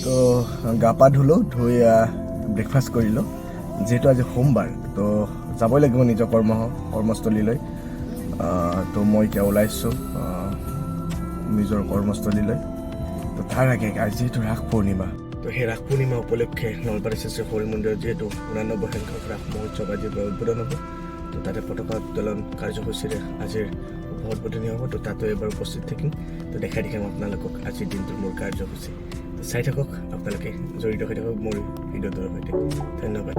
তো গা পা ধুলোঁ, ধুই ব্ৰেকফাষ্ট কৰিলোঁ। যিহেতু আজি সোমবাৰ, তো যাবই লাগিব নিজৰ কৰ্মস্থলীলৈ। তো মই এতিয়া ওলাইছোঁ নিজৰ কৰ্মস্থলীলৈ। তো তাৰ আগে আজি যিহেতু ৰাস পূৰ্ণিমা, তো সেই ৰাস পূৰ্ণিমা উপলক্ষে নলবাৰী শ্ৰী হৰি মন্দিৰত যিহেতু 89 সংখ্যক ৰাস মহোৎসৱ আজিৰ পৰা উদ্বোধন হ'ব। তো তাতে পতাকা উত্তোলন কাৰ্যসূচীৰে আজিৰ উদ্বোধনী হ'ব। তো তাতো এবাৰ উপস্থিত থাকিম। তো দেখাই দেখাম আপোনালোকক আজিৰ দিনটোৰ মোৰ কাৰ্যসূচী। চাই থাকক, আপোনালোকে জড়িত হৈ থাকক মোৰ ভিডিঅ'টোৰ সৈতে। ধন্যবাদ।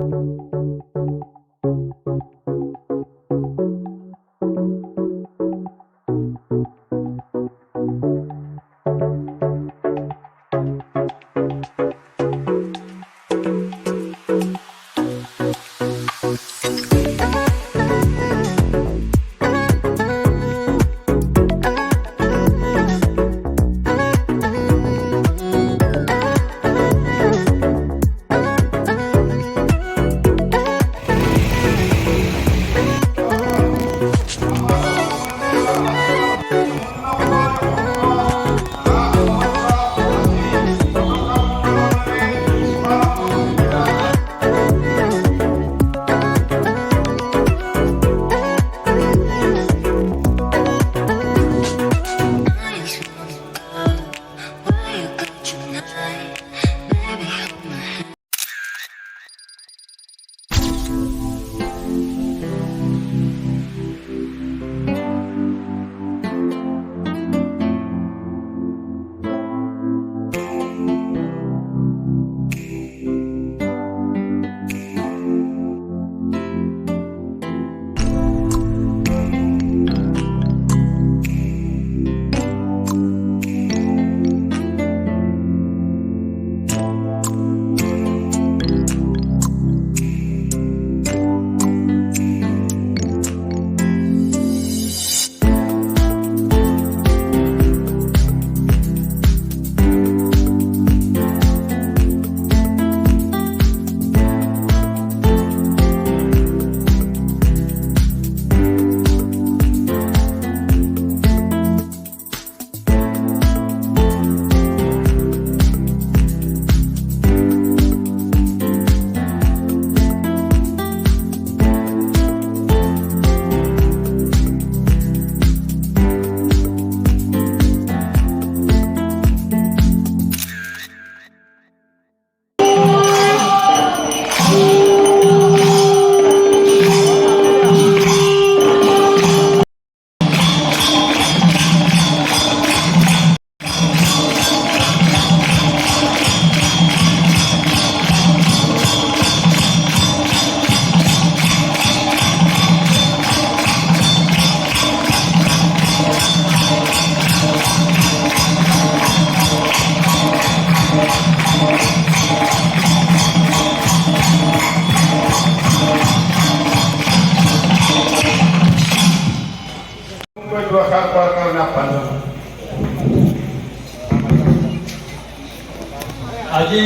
আজি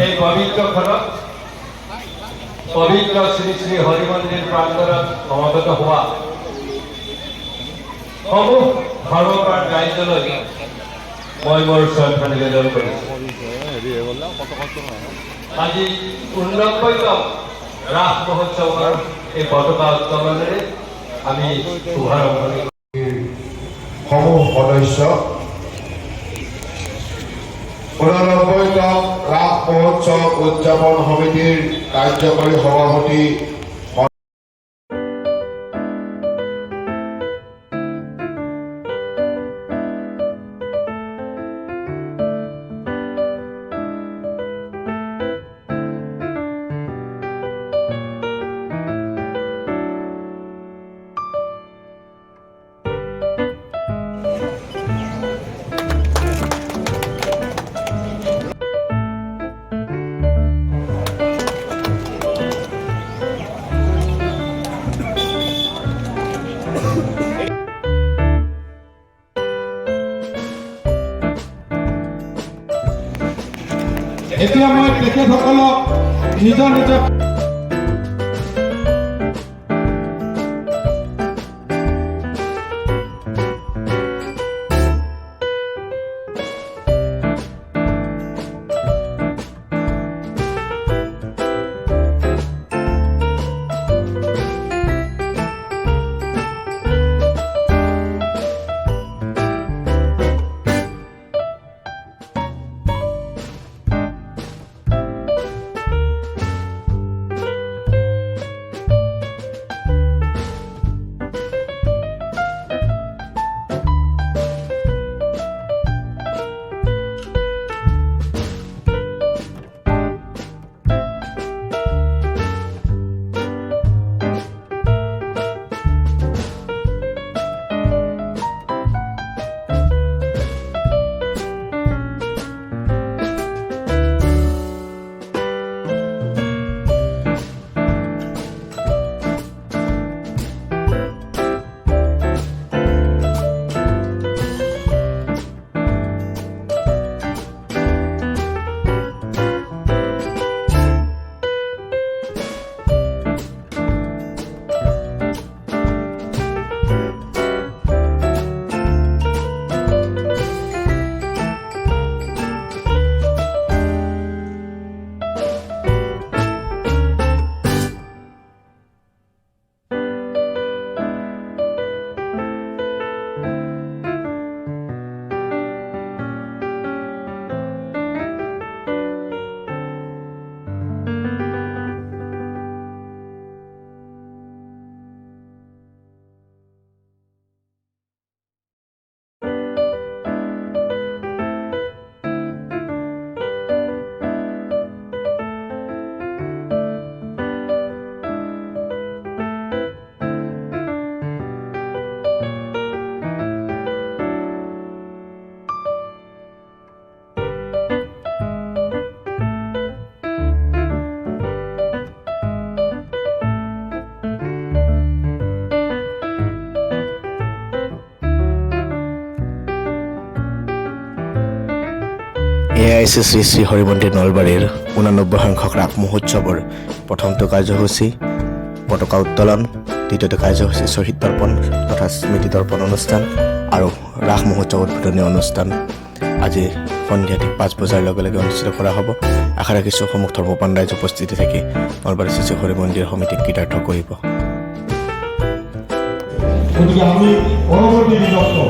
এই পবিত্ৰখনত পবিত্ৰ শ্ৰী শ্ৰী হৰি মন্দিৰ প্ৰাংগণত সমাগত হোৱা সমূহ ধৰ্মপ্ৰাণ ৰাইজলৈ মই মোৰ শ্ৰদ্ধা নিবেদন কৰিছোঁ। আজি 89তম ৰাস মহোৎসৱৰ এই পতাকা উত্তোলনেৰে আমি শুভাৰম্ভণি সমূহ সদস্য 89তম ৰাস মহোৎসৱ উদযাপন সমিতিৰ কাৰ্যকৰী সভাপতি এতিয়া মই তেখেতসকলক নিজৰ নিজৰ এয়াই হৈছে শ্ৰী শ্ৰী হৰি মন্দিৰ নলবাৰীৰ 89 সংখ্যক ৰাস মহোৎসৱৰ প্ৰথমটো কাৰ্যসূচী পতাকা উত্তোলন, দ্বিতীয়টো কাৰ্যসূচী শ্বহীদ তৰ্পণ তথা স্মৃতি তৰ্পণ অনুষ্ঠান আৰু ৰাস মহোৎসৱ উদ্বোধনী অনুষ্ঠান আজি সন্ধিয়া ঠিক 5 বজাৰ লগে লগে অনুষ্ঠিত কৰা হ'ব। আশা ৰাখিছোঁ সমুখ ধৰ্মপান ৰাইজ উপস্থিতি থাকি নলবাৰী শ্ৰী শ্ৰী হৰি মন্দিৰ সমিতিক কৃতাৰ্থ কৰিব। গতিকে আমি পৰৱৰ্তী দিনত